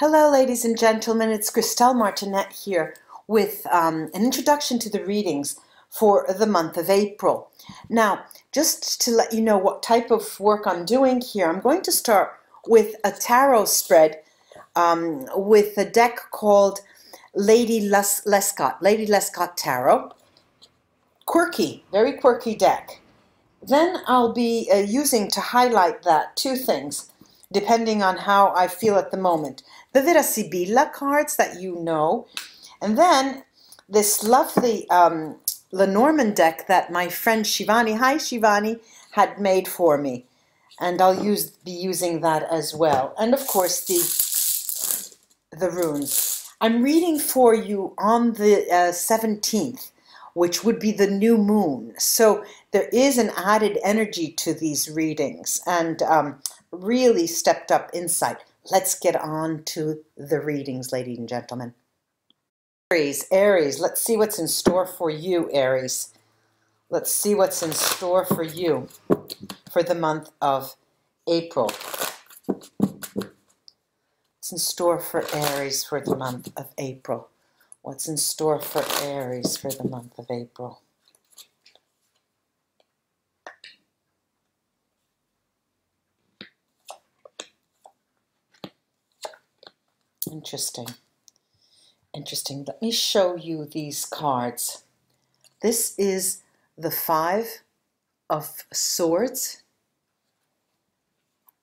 Hello, ladies and gentlemen. It's Christelle Martinette here with an introduction to the readings for the month of April. Now, just to let you know what type of work I'm doing here, I'm going to start with a tarot spread with a deck called Lady Lescott Tarot. Quirky, very quirky deck. Then I'll be using to highlight that two things, depending on how I feel at the moment. The VERA SIBILLA cards that you know, and then this lovely Lenormand deck that my friend Shivani, hi Shivani, had made for me. And I'll be using that as well. And of course the runes. I'm reading for you on the 17th, which would be the new moon. So there is an added energy to these readings and really stepped up insight. Let's get on to the readings, ladies and gentlemen. Aries, let's see what's in store for you, Aries. Let's see what's in store for you for the month of April. What's in store for Aries for the month of April? What's in store for Aries for the month of April? Interesting. Interesting. Let me show you these cards. This is the Five of Swords.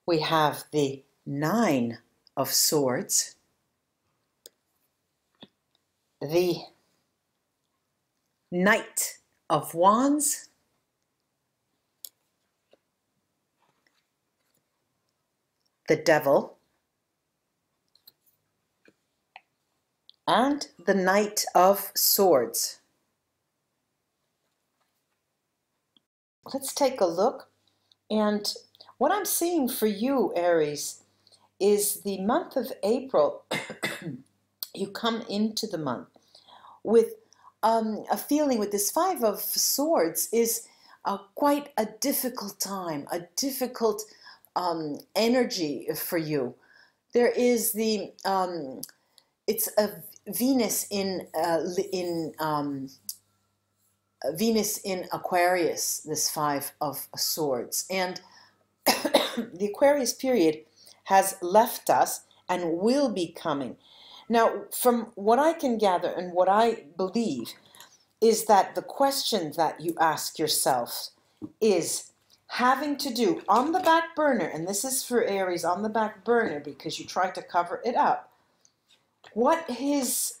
We have the Nine of Swords. The Knight of Wands. The Devil. And the Knight of Swords. Let's take a look. And what I'm seeing for you, Aries, is the month of April. You come into the month with a feeling with this Five of Swords is quite a difficult time, a difficult energy for you. There is the it's a Venus in Aquarius, this Five of Swords, and the Aquarius period has left us and will be coming. Now, from what I can gather and what I believe is that the question that you ask yourself is having to do on the back burner, and this is for Aries on the back burner because you try to cover it up. What ended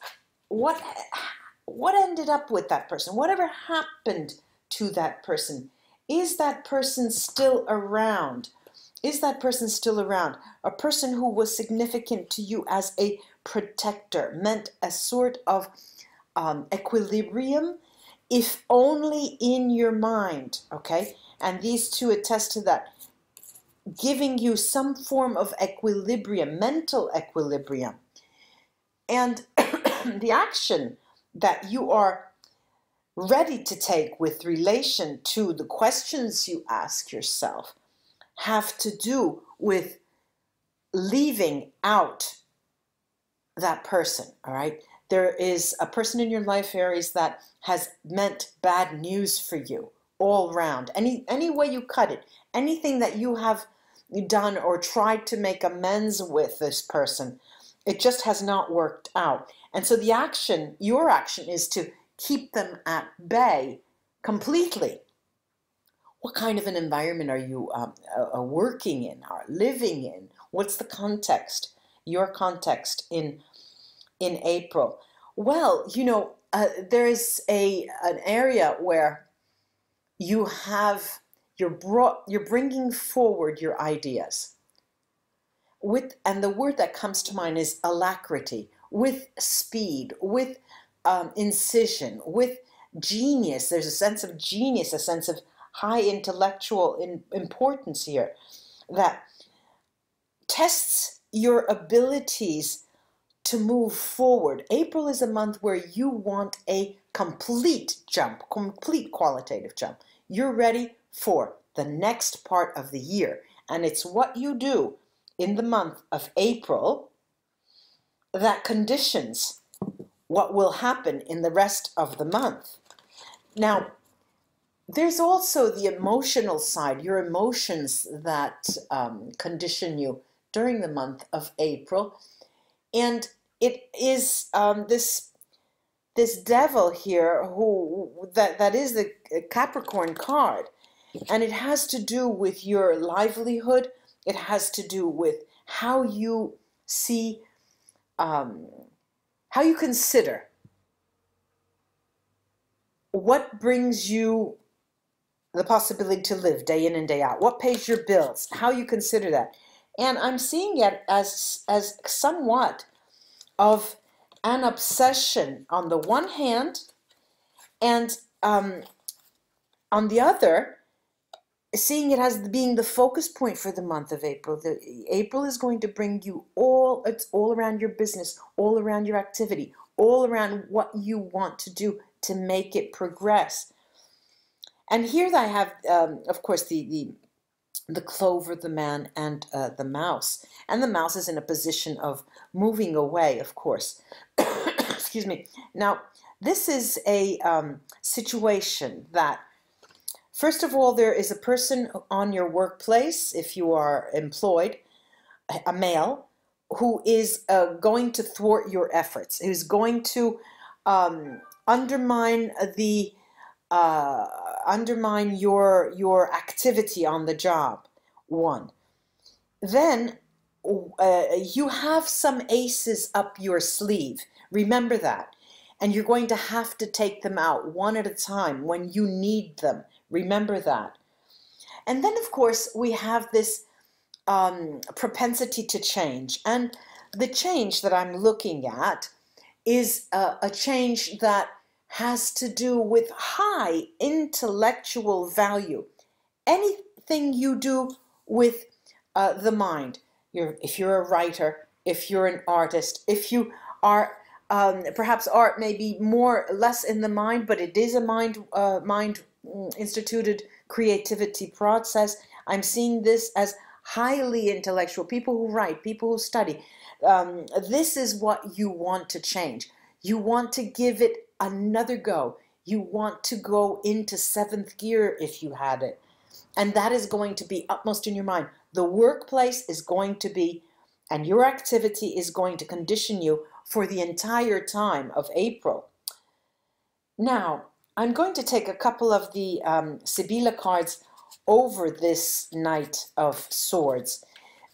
up with that person? Whatever happened to that person? Is that person still around? Is that person still around? A person who was significant to you as a protector, meant a sort of equilibrium, if only in your mind, okay? And these two attest to that, giving you some form of equilibrium, mental equilibrium. And the action that you are ready to take with relation to the questions you ask yourself have to do with leaving out that person, all right? There is a person in your life, Aries, that has meant bad news for you all round. Any way you cut it, anything that you have done or tried to make amends with this person, it just has not worked out. And so the action, your action, is to keep them at bay completely. What kind of an environment are you working in, or living in? What's the context, your context in April? Well, you know, there is an area where you have, you're bringing forward your ideas. And the word that comes to mind is alacrity, with speed, with incision, with genius. There's a sense of genius, a sense of high intellectual importance here that tests your abilities to move forward. April is a month where you want a complete jump, complete qualitative jump. You're ready for the next part of the year, and it's what you do in the month of April that conditions what will happen in the rest of the month. Now, there's also the emotional side, your emotions that condition you during the month of April. And it is this devil here that is the Capricorn card. And it has to do with your livelihood. It has to do with how you see, how you consider what brings you the possibility to live day in and day out, what pays your bills, how you consider that. And I'm seeing it as somewhat of an obsession on the one hand, and on the other, seeing it as being the focus point for the month of April. April is going to bring you it's all around your business, all around your activity, all around what you want to do to make it progress. And here I have, of course, the clover, the man, and the mouse. And the mouse is in a position of moving away, of course. Excuse me. Now, this is a situation that, first of all, there is a person on your workplace, if you are employed, a male, who is going to thwart your efforts, who's going to undermine your activity on the job. One. Then you have some aces up your sleeve. Remember that. And you're going to have to take them out one at a time when you need them. Remember that. And then, of course, we have this propensity to change. And the change that I'm looking at is a change that has to do with high intellectual value. Anything you do with the mind, if you're a writer, if you're an artist, if you are, perhaps art may be less in the mind, but it is a mind instituted creativity process. I'm seeing this as highly intellectual, people who write, people who study. This is what you want to change. You want to give it another go. You want to go into 7th gear if you had it. And that is going to be upmost in your mind. The workplace is going to be, and your activity is going to condition you for the entire time of April. Now, I'm going to take a couple of the Sibilla cards over this Knight of Swords,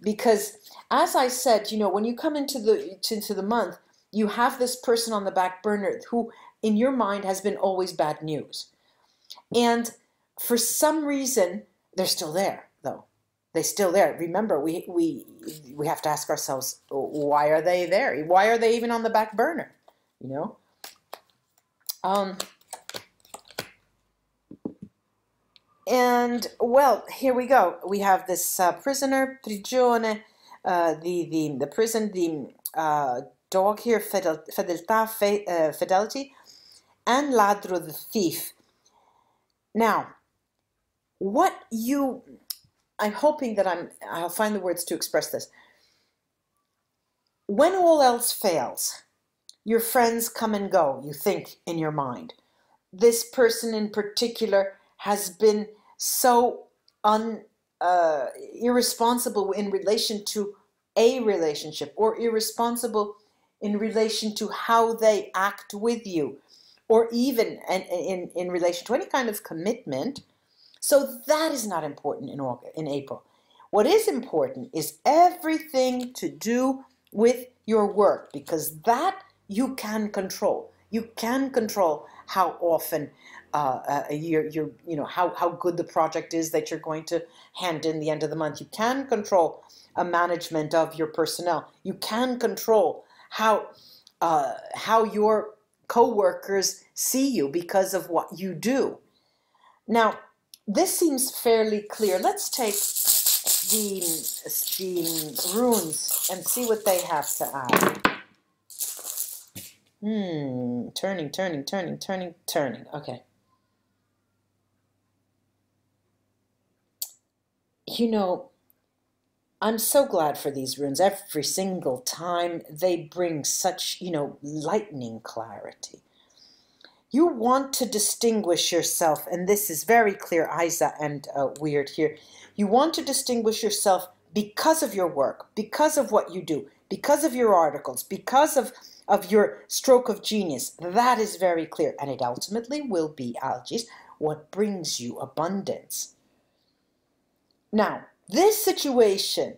because as I said, you know, when you come into the month, you have this person on the back burner who in your mind has been always bad news. And for some reason, they're still there, though. They're still there. Remember, we have to ask ourselves, why are they there? Why are they even on the back burner? You know? And, well, here we go. We have this prisoner, prigione, the prison, the dog here, fidelity, and ladro, the thief. Now, I'm hoping that I'll find the words to express this. When all else fails, your friends come and go, you think in your mind. This person in particular has been so irresponsible in relation to a relationship, or irresponsible in relation to how they act with you, or even in relation to any kind of commitment. So that is not important in April. What is important is everything to do with your work, because that you can control. You can control how often how good the project is that you're going to hand in the end of the month. You can control a management of your personnel. You can control how your co-workers see you because of what you do. Now, this seems fairly clear. Let's take the runes and see what they have to add. Turning. Okay. You know, I'm so glad for these runes. Every single time they bring such, lightning clarity. You want to distinguish yourself, and this is very clear, Isa and Weird here. You want to distinguish yourself because of your work, because of what you do, because of your articles, because of your stroke of genius. That is very clear, and it ultimately will be, Algies, what brings you abundance. Now, this situation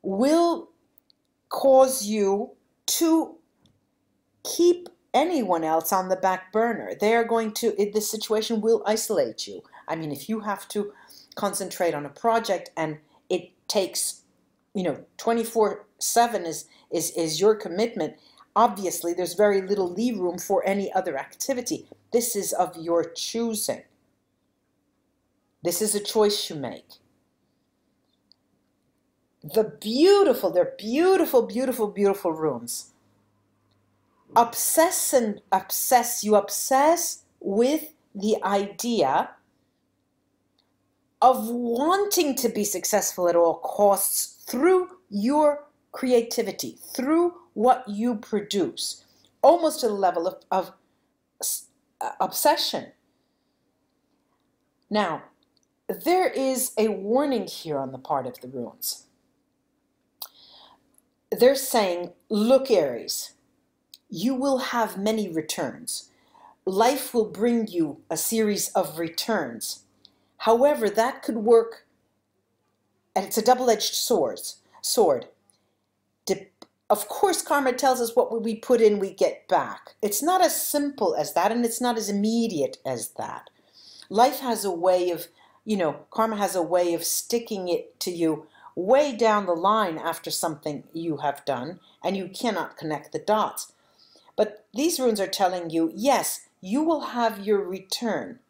will cause you to keep anyone else on the back burner. They are going to, this situation will isolate you. I mean, if you have to concentrate on a project and it takes, 24/7 is your commitment, obviously there's very little lee room for any other activity. This is of your choosing. This is a choice you make. They're beautiful, beautiful runes. You obsess with the idea of wanting to be successful at all costs through your creativity, through what you produce, almost to the level of obsession. Now, there is a warning here on the part of the runes. They're saying, look, Aries, you will have many returns. Life will bring you a series of returns. However, that could work, and it's a double-edged sword. Of course, karma tells us what we put in, we get back. It's not as simple as that, and it's not as immediate as that. Life has a way of, karma has a way of sticking it to you way down the line after something you have done, and you cannot connect the dots. But these runes are telling you, yes, you will have your return.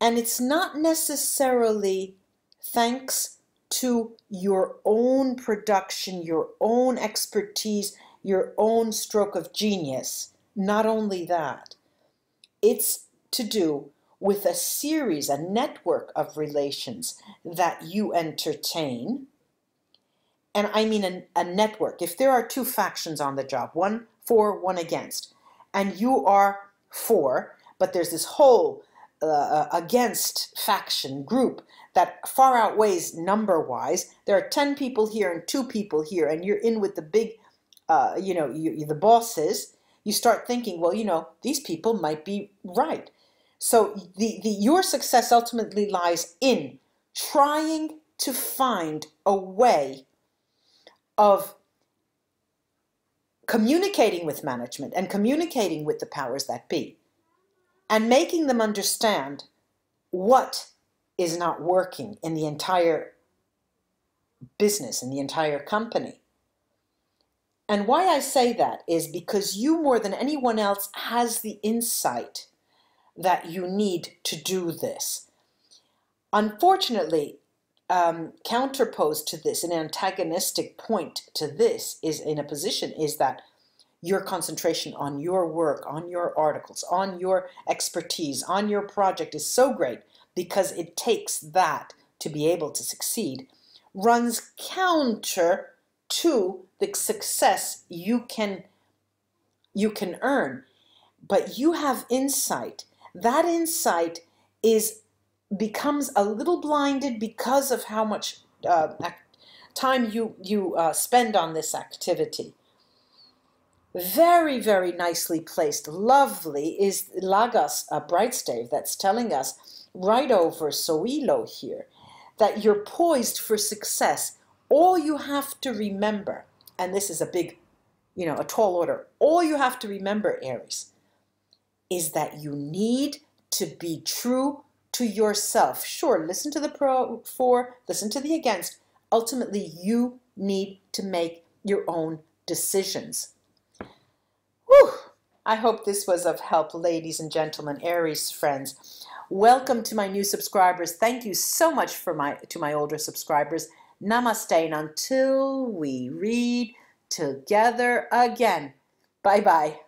And it's not necessarily thanks to your own production, your own expertise, your own stroke of genius. Not only that, it's to do with a series, a network of relations that you entertain. And I mean a network. If there are two factions on the job, one for, one against, and you are for, but there's this whole against faction group that far outweighs number-wise. There are 10 people here and 2 people here, and you're in with the big, the bosses. You start thinking, well, these people might be right. So your success ultimately lies in trying to find a way of communicating with management and communicating with the powers that be and making them understand what is not working in the entire business, in the entire company. And why I say that is because you, more than anyone else, has the insight that you need to do this. Unfortunately, counterposed to this, an antagonistic point to this is that your concentration on your work, on your articles, on your expertise, on your project is so great because it takes that to be able to succeed, runs counter to the success you can earn. But you have insight. That insight becomes a little blinded because of how much time you spend on this activity. Very, very nicely placed. Lovely is Lagos, a bright stave that's telling us right over Soilo here that you're poised for success. All you have to remember, and this is a big, a tall order, all you have to remember, Aries, is that you need to be true to yourself. Sure, listen to the for, listen to the against. Ultimately, you need to make your own decisions. Whew. I hope this was of help, ladies and gentlemen, Aries friends. Welcome to my new subscribers. Thank you so much to my older subscribers. Namaste, and until we read together again. Bye-bye.